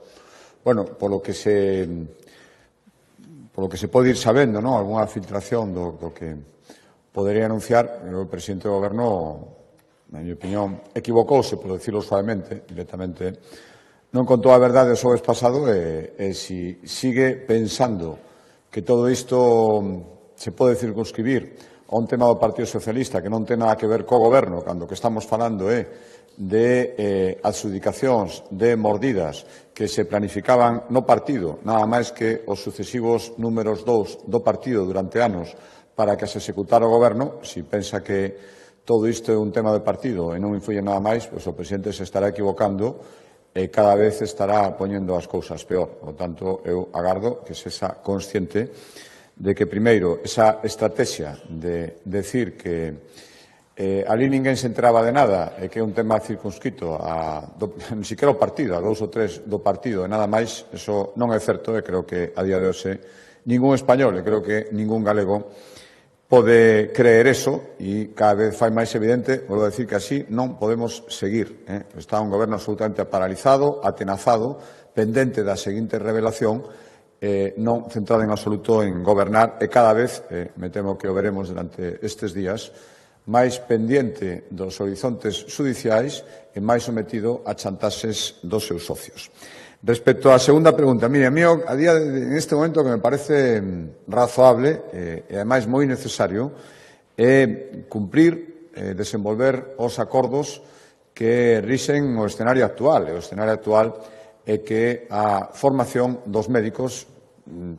Bueno, polo que se pode ir sabendo, non, algunha filtración do que podería anunciar, o presidente do Goberno, na miña opinión, equivocouse, por decirlo suavemente, directamente, non contou a verdade o xoves pasado e si sigue pensando que todo isto se pode circunscribir a un tema do Partido Socialista que non ten nada que ver co Goberno, cando que estamos falando de adxudicacións, de mordidas que se planificaban no partido, nada máis que os sucesivos números 2 do partido durante anos para que se executara o Goberno, se pensa que todo isto é un tema de partido e non influye nada máis, pois o presidente se estará equivocando e cada vez estará poñendo as cousas peor. Por tanto, eu agardo que se sexa consciente de que, primeiro, esa estrategia de decir que ali ninguén se enteraba de nada e que é un tema circunscrito ni siquiera o partido, a 2 ou 3 do partido e nada máis, eso non é certo e creo que a día de hoxe ningún español e creo que ningún galego pode creer eso e cada vez fai máis evidente, volvo a decir que así non podemos seguir. Está un goberno absolutamente paralizado, atenazado, pendente da seguinte revelación, non centrado en absoluto en gobernar e cada vez, me temo que o veremos durante estes días, máis pendiente dos horizontes judiciais e máis sometido a chantaxes dos seus socios. Respecto á segunda pregunta, mire, a mí a día en este momento que me parece razoable e ademais moi necesario é cumprir, desenvolver os acordos que rixen o escenario actual. O escenario actual é que a formación dos médicos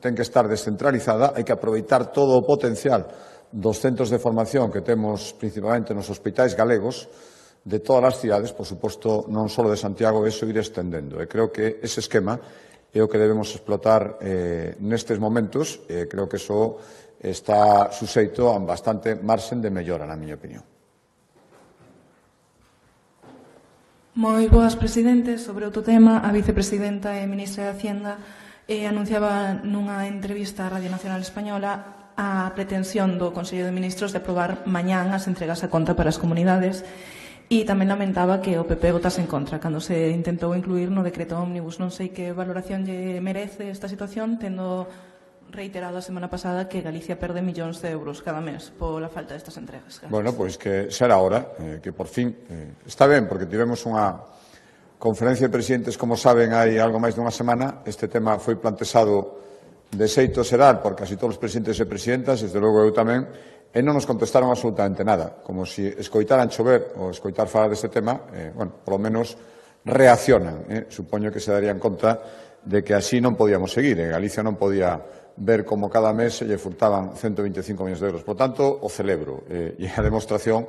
ten que estar descentralizada, hai que aproveitar todo o potencial dos centros de formación que temos principalmente nos hospitais galegos de todas as cidades, por suposto, non só de Santiago, eso ir estendendo. E creo que ese esquema é o que debemos explotar nestes momentos e creo que eso está suxeito a bastante marxen de mellora, na miña opinión. Moi boas, presidente. Sobre outro tema, a vicepresidenta e ministra de Hacienda anunciaba nunha entrevista á Radio Nacional Española a pretensión do Consello de Ministros de aprobar mañán as entregas a conta para as comunidades e tamén lamentaba que o PP votase en contra cando se intentou incluir no decreto ómnibus. Non sei que valoración lle merece esta situación, tendo reiterado a semana pasada que Galicia perde millóns de euros cada mes pola falta destas entregas. Gracias. Bueno, pois que será hora, que por fin está ben, porque tivemos unha conferencia de presidentes, como saben, hai algo máis dunha semana. Este tema foi plantexado de xeito xeral por casi todos os presidentes e presidentas, desde logo eu tamén, e non nos contestaron absolutamente nada, como se escoitaran chover ou escoitar falar deste tema, bueno, polo menos reaccionan. Supoño que se darían conta de que así non podíamos seguir, Galicia non podía ver como cada mes se lle furtaban 125 millóns de euros. Por tanto, o celebro, e a demostración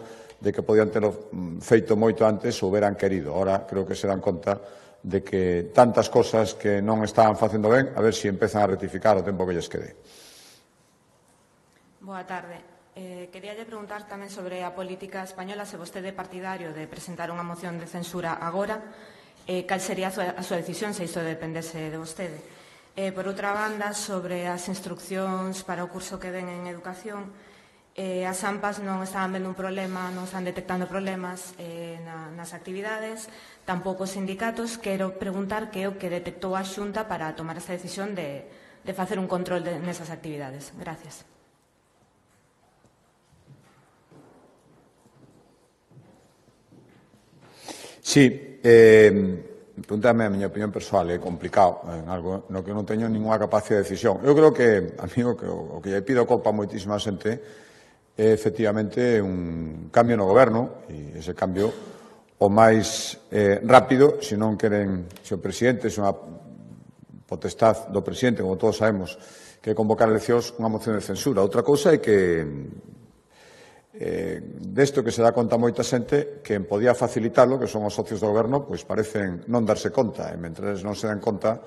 de que podían terlo feito moito antes ou hubieran querido. Ahora creo que se dan conta de que tantas cosas que non estaban facendo ben, a ver se empezan a rectificar o tempo que lles quede. Boa tarde. Queríalle preguntar tamén sobre a política española, se vostede é partidario de presentar unha moción de censura agora, cal sería a súa decisión se isto dependese de vostede. Por outra banda, sobre as instruccións para o curso que ven en educación, as AMPAs non estaban vendo un problema, non están detectando problemas nas actividades, tampouco os sindicatos. Quero preguntar que é o que detectou a Xunta para tomar esta decisión de facer un control nesas actividades. Gracias. Sí, pregúntame a miña opinión persoal, é complicado, en algo no que non teño ninguna capacidade de decisión. Eu creo que, amigo, que o que lle pido culpa a moitísima xente é efectivamente un cambio no goberno, e ese cambio o máis rápido, se non queren, se o presidente, se unha potestad do presidente, como todos sabemos, que convocar eleccións, unha moción de censura. Outra cousa é que desto que se dá conta moita xente que podía facilitarlo, que son os socios do goberno, pois parecen non darse conta, e mentre non se dan conta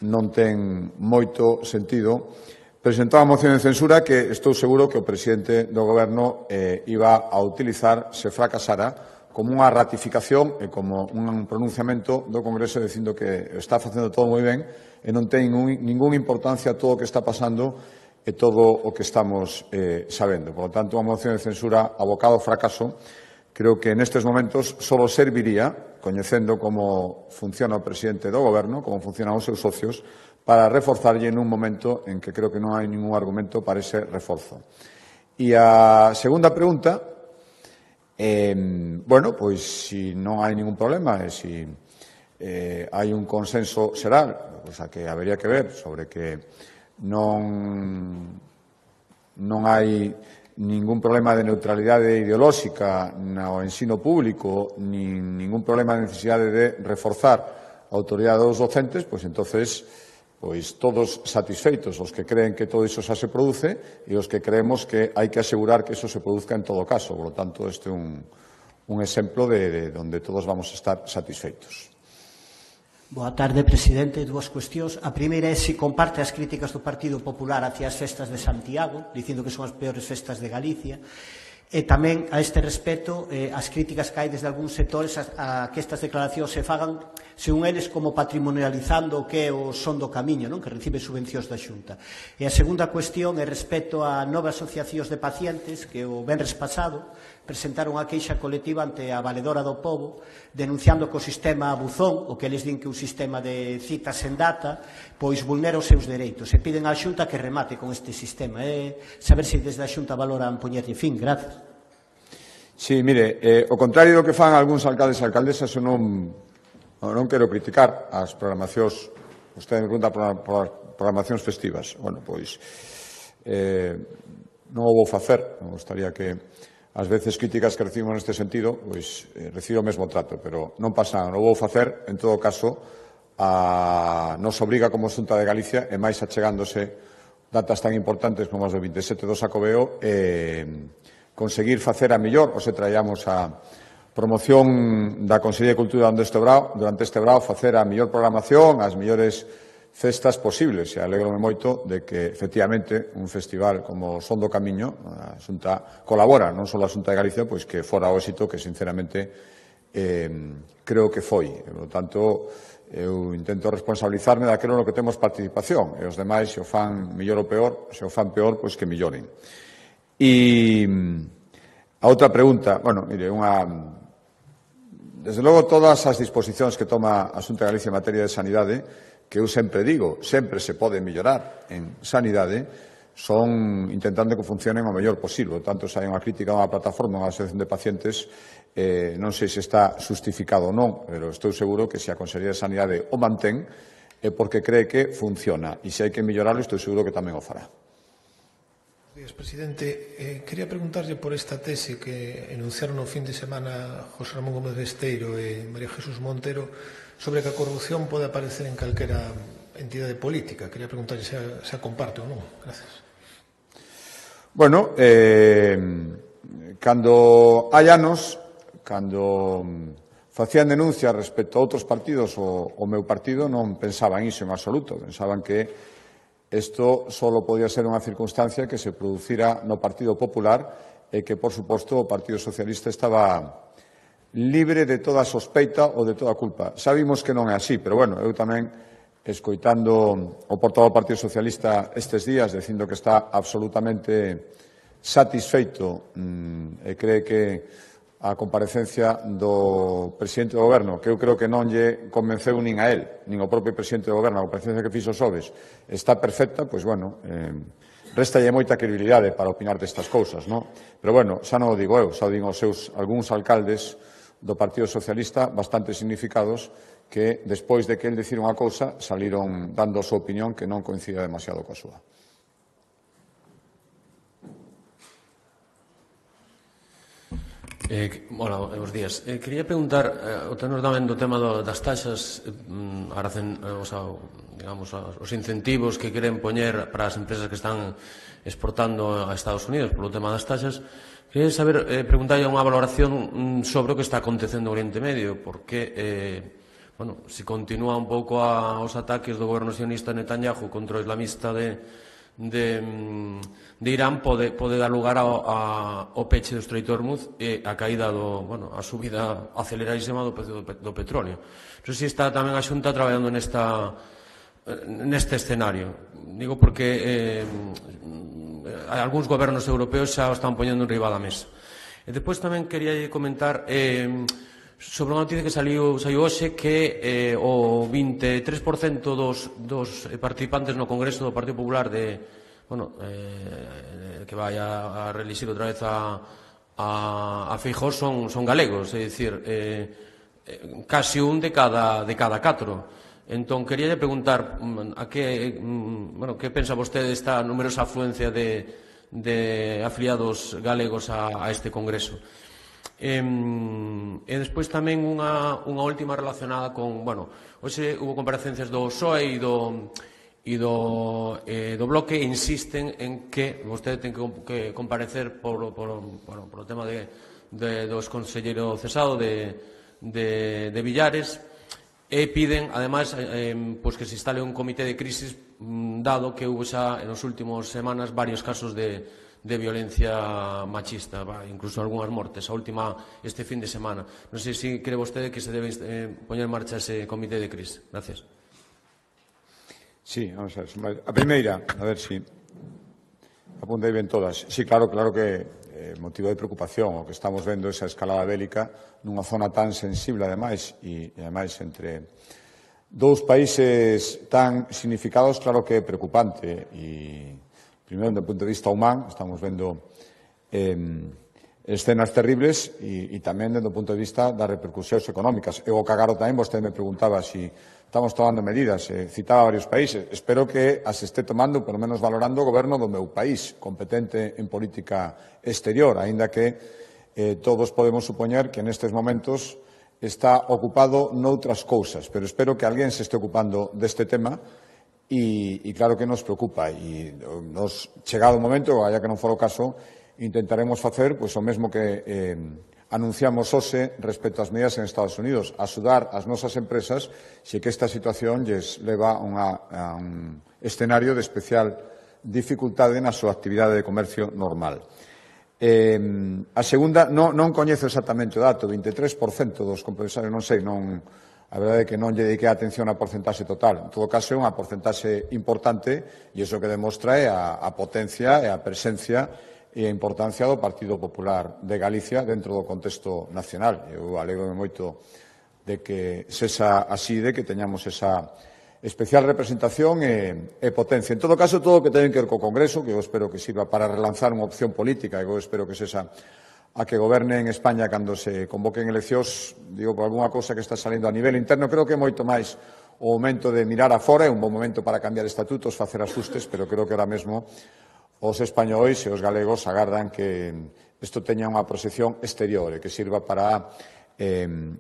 non ten moito sentido presentar unha moción de censura que estou seguro que o presidente do goberno iba a utilizar se fracasara como unha ratificación e como un pronunciamento do Congreso dicindo que está facendo todo moi ben e non ten ninguna importancia todo o que está pasando e todo o que estamos sabendo. Por lo tanto, unha moción de censura abocada ao fracaso, creo que nestes momentos só serviría, coñecendo como funciona o presidente do goberno, como funcionan os seus socios, para reforzarlle nun momento en que creo que non hai ningún argumento para ese reforzo. E a segunda pregunta, bueno, pois se non hai ningún problema e se hai un consenso xeral, pois a que habería que ver sobre que non hai ningún problema de neutralidade ideolóxica no ensino público, nin ningún problema de necesidade de reforzar a autoridade dos docentes, pois entonces todos satisfeitos, os que creen que todo iso xa se produce e os que creemos que hai que asegurar que iso se produzca en todo caso. Por lo tanto, este é un exemplo de onde todos vamos a estar satisfeitos. Boa tarde, presidente. Dúas cuestións. A primeira é se comparte as críticas do Partido Popular hacia as festas de Santiago, dicindo que son as peores festas de Galicia. E tamén, a este respecto, as críticas que hai desde algúns sectores a que estas declaracións se fagan, según eles, como patrimonializando o que é o Son do Camiño, non? Que recibe subvencións da Xunta. E a segunda cuestión é respecto a novas asociacións de pacientes que o venres pasado presentaron a queixa colectiva ante a Valedora do Pobo, denunciando que o sistema buzón, o que eles din que é un sistema de citas en data, pois vulnera os seus dereitos. E piden á Xunta que remate con este sistema. Saber se desde a Xunta valoran poñerlle fin. Gracias. Sí, mire, o contrario do que fan algúns alcaldes e alcaldesas, eu non quero criticar as programacións. Usted me pregunta por programacións festivas. Bueno, pois non o vou facer. Me gustaría que as veces críticas que recibimos neste sentido, pois recibo o mesmo trato, pero non pasa nada, non vou facer, en todo caso, nos obriga como Xunta de Galicia, e máis achegándose datas tan importantes como as do 27 do Xacobeo, conseguir facer a mellor, ou se traíamos a promoción da Consellería de Cultura durante este brao, facer a mellor programación, as mellores festas posibles, e alegro-me moito de que, efectivamente, un festival como Son do Camiño, a Xunta colabora, non só a Xunta de Galicia, pois que fora o éxito que, sinceramente, creo que foi. Por lo tanto, eu intento responsabilizarme daquilo no que temos participación, e os demais, se o fan mellor ou peor, se o fan peor, pois que melloren. E a outra pregunta, bueno, mire, desde logo, todas as disposicións que toma a Xunta de Galicia en materia de sanidade, que eu sempre digo, sempre se pode mellorar en sanidade, son intentando que funcionen o mellor posible. Tanto, se hai unha crítica a unha plataforma, a unha asociación de pacientes, non sei se está justificado ou non, pero estou seguro que se a Consellería de Sanidade o mantén é porque cree que funciona. E se hai que mellorarlo, estou seguro que tamén o fará. Gracias, presidente. Quería preguntarlle por esta tese que enunciaron no fin de semana José Ramón Gómez Besteiro e María Jesús Montero sobre que a corrupción pode aparecer en calquera entidade política. Quería preguntarlle se a comparte ou non. Gracias. Bueno, cando hai anos, cando facían denuncias respecto a outros partidos, o meu partido non pensaban iso en absoluto. Pensaban que isto só podía ser unha circunstancia que se producira no Partido Popular e que, por suposto, o Partido Socialista estaba libre de toda sospeita ou de toda culpa. Sabimos que non é así, pero, bueno, eu tamén, escoitando o portavoz do Partido Socialista estes días, dicindo que está absolutamente satisfeito e cree que a comparecencia do presidente do Goberno, que eu creo que non lle convenceu nin a él, nin ao propio presidente do Goberno, a comparecencia que fixo Sobes, está perfecta, pois, bueno, réstalle moita credibilidade para opinar destas cousas, non? Pero, bueno, xa non o digo eu, xa o digo os seus algúns alcaldes do Partido Socialista bastante significados que, despois de que el dicir unha cousa, saliron dando a súa opinión que non coincida demasiado coa súa. Hola, bons días. Quería preguntar, o tenor tamén do tema das taxas, os incentivos que queren poñer para as empresas que están exportando a Estados Unidos polo tema das taxas. Quería saber, preguntarlle unha valoración sobre o que está acontecendo no Oriente Medio, porque, se continúa un pouco os ataques do goberno sionista Netanyahu contra o islamista de Irán, pode dar lugar ao peche do Estreito de Hormuz e a caída a subida aceleradísima do precio do petróleo. Non sei se está tamén a Xunta traballando neste escenario. Digo porque algúns gobernos europeos xa o están poñendo en riba da mesa. E depois tamén quería comentar sobre unha noticia que saiu hoxe, que o 23% dos participantes no Congreso do Partido Popular que vai a reelixir outra vez a Feijóo son galegos, é dicir, casi un de cada 4. Entón, quería preguntar que pensa vostede desta numerosa afluencia de afiliados galegos a este Congreso. E despois tamén unha última relacionada con, hoxe hubo comparecencias do PSOE e do Bloque, e insisten en que vostede ten que comparecer por o tema do exconselleiro cesado de Villares, e piden, ademais, que se instale un comité de crisis, dado que hubo xa en as últimas semanas varios casos de violencia machista, incluso algunhas mortes, a última este fin de semana. Non sei se cree vostede que se debe poñer en marcha ese comité de crisis. Gracias. Sí, vamos a ver. A primeira, a ver si apuntei ben todas. Sí, claro que motivo de preocupación o que estamos vendo esa escalada bélica nunha zona tan sensible, ademais, e ademais entre dous países tan significados, claro que é preocupante. E primeiro, do punto de vista humano, estamos vendo escenas terribles e tamén do punto de vista das repercusións económicas. Eu, o cagaro tamén, vostede me preguntaba se estamos tomando medidas, citaba varios países. Espero que as este tomando, polo menos valorando, o goberno do meu país, competente en política exterior, aínda que todos podemos supoñer que nestes momentos está ocupado noutras cousas, pero espero que alguén se este ocupando deste tema. E claro que nos preocupa, e nos chegado o momento, allá que non fora o caso, intentaremos facer o mesmo que anunciamos hoxe respecto ás medidas en Estados Unidos, axudar as nosas empresas se que esta situación lles leva a un escenario de especial dificultade na súa actividade de comercio normal. A segunda, non coñezo exactamente o dato, 23% dos compresarios, non sei, a verdade é que non lle dediquei atención a porcentaxe total. En todo caso, é unha porcentaxe importante e iso que demostra é a potencia e a presencia e a importancia do Partido Popular de Galicia dentro do contexto nacional. Eu alegro-me moito de que sexa así, de que teñamos esa especial representación e potencia. En todo caso, todo o que ten que ver co Congreso, que eu espero que sirva para relanzar unha opción política, e eu espero que sexa a que goberne en España cando se convoquen eleccións, digo, por algunha cousa que está salindo a nivel interno. Creo que é moito máis o momento de mirar afora, é un bon momento para cambiar estatutos, facer ajustes, pero creo que ahora mesmo os españois e os galegos agardan que isto teña unha proxección exterior e que sirva para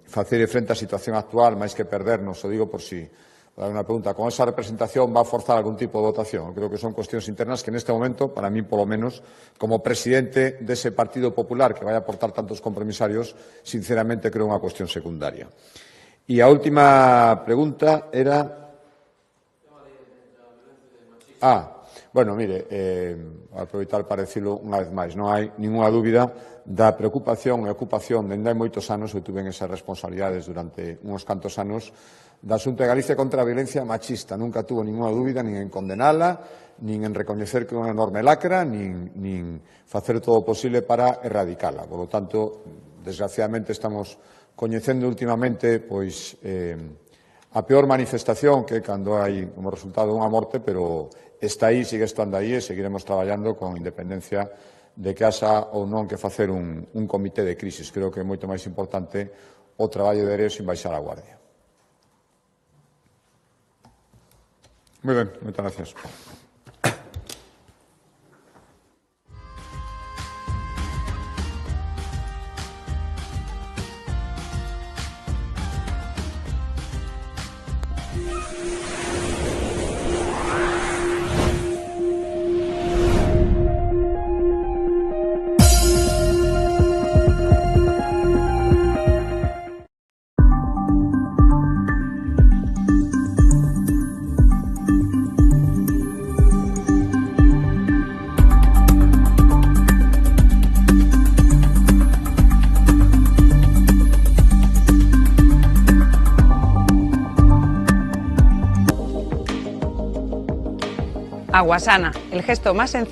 facer frente á situación actual, máis que perdernos, o digo por si Una pregunta, ¿con esa representación va a forzar algún tipo de votación? Creo que son cuestiones internas que en este momento, para mí por lo menos, como presidente de ese Partido Popular que vaya a aportar tantos compromisarios, sinceramente creo una cuestión secundaria. Y a última pregunta era... bueno, mire, aproveitar para decirlo unha vez máis, non hai ninguna dúbida da preocupación e ocupación dende hai moitos anos, eu tuve esas responsabilidades durante uns cantos anos, da Xunta de Galicia contra a violencia machista. Nunca tuvo ninguna dúbida nin en condenala, nin en recoñecer que é unha enorme lacra, nin facer todo o posible para erradicala. Por lo tanto, desgraciadamente estamos coñecendo últimamente pois a peor manifestación que cando hai como resultado unha morte, pero está aí, sigue estando aí e seguiremos traballando con independencia de que haxa ou non que facer un comité de crisis. Creo que é moito máis importante o traballo de Ereo sin baixar a guardia. Moi ben, moitas gracias. Aguasana, el gesto más sencillo